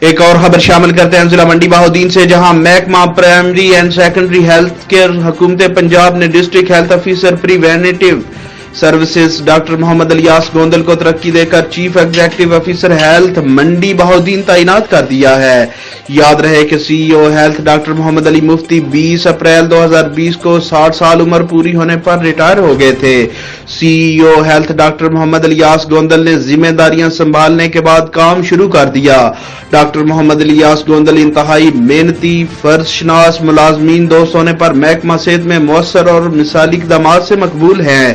ایک اور خبر شامل کرتے ہیں ضلع منڈی بہاؤالدین سے، جہاں محکمہ primary and secondary health care حکومت پنجاب نے district health officer پریو نٹیو services doctor محمد الیاس گوندل کو ترقی دے کر چیف ایگزیکٹو آفیسر ہیلتھ منڈی بہاؤالدین تعینات کر دیا ہے۔ یاد رہے کہ سی ای او ہیلتھ ڈاکٹر محمد مفتی 20 اپریل 2020 کو 60 سال عمر پوری ہونے پر ریٹائر ہو گئے تھے۔ سی ای او ہیلتھ ڈاکٹر محمد الیاس گوندل نے ذمہ داریاں سنبھالنے کے بعد کام شروع کر دیا۔ ڈاکٹر محمد الیاس گوندل انتہائی محنتی، فرض شناس، ملازمین دوست ہونے پر محکمہ صحت میں مؤثر اور مثالی اقدامات سے مقبول ہیں۔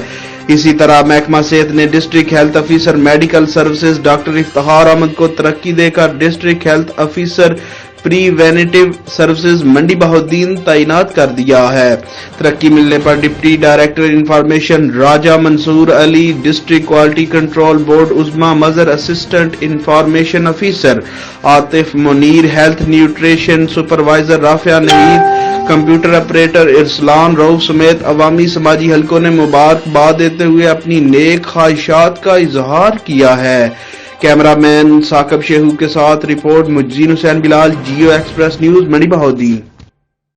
اسی طرح محکمہ صحت نے district health officer medical services doctor Ahmed کو ترقی دے کر district health officer preventive services Mandi Bahauddin تعینات کر دیا ہے۔ ترقی ملنے پر deputy director information Raja Mansoor Ali, district quality control board Uzma Mazhar, assistant information officer Atif Munir, health nutrition supervisor Rafay Naveed, computer operator Arsalan Rauf سمیت عوامی سماجی حلقوں نے مبارکباد دیتے ہوئے اپنی نیک خواہشات کا اظہار کیا ہے۔ کیمرہ مین ثاقب شیخو کے ساتھ رپورٹ مجزین حسین بلال، جیو ایکسپریس نیوز منڈی بہاؤالدین۔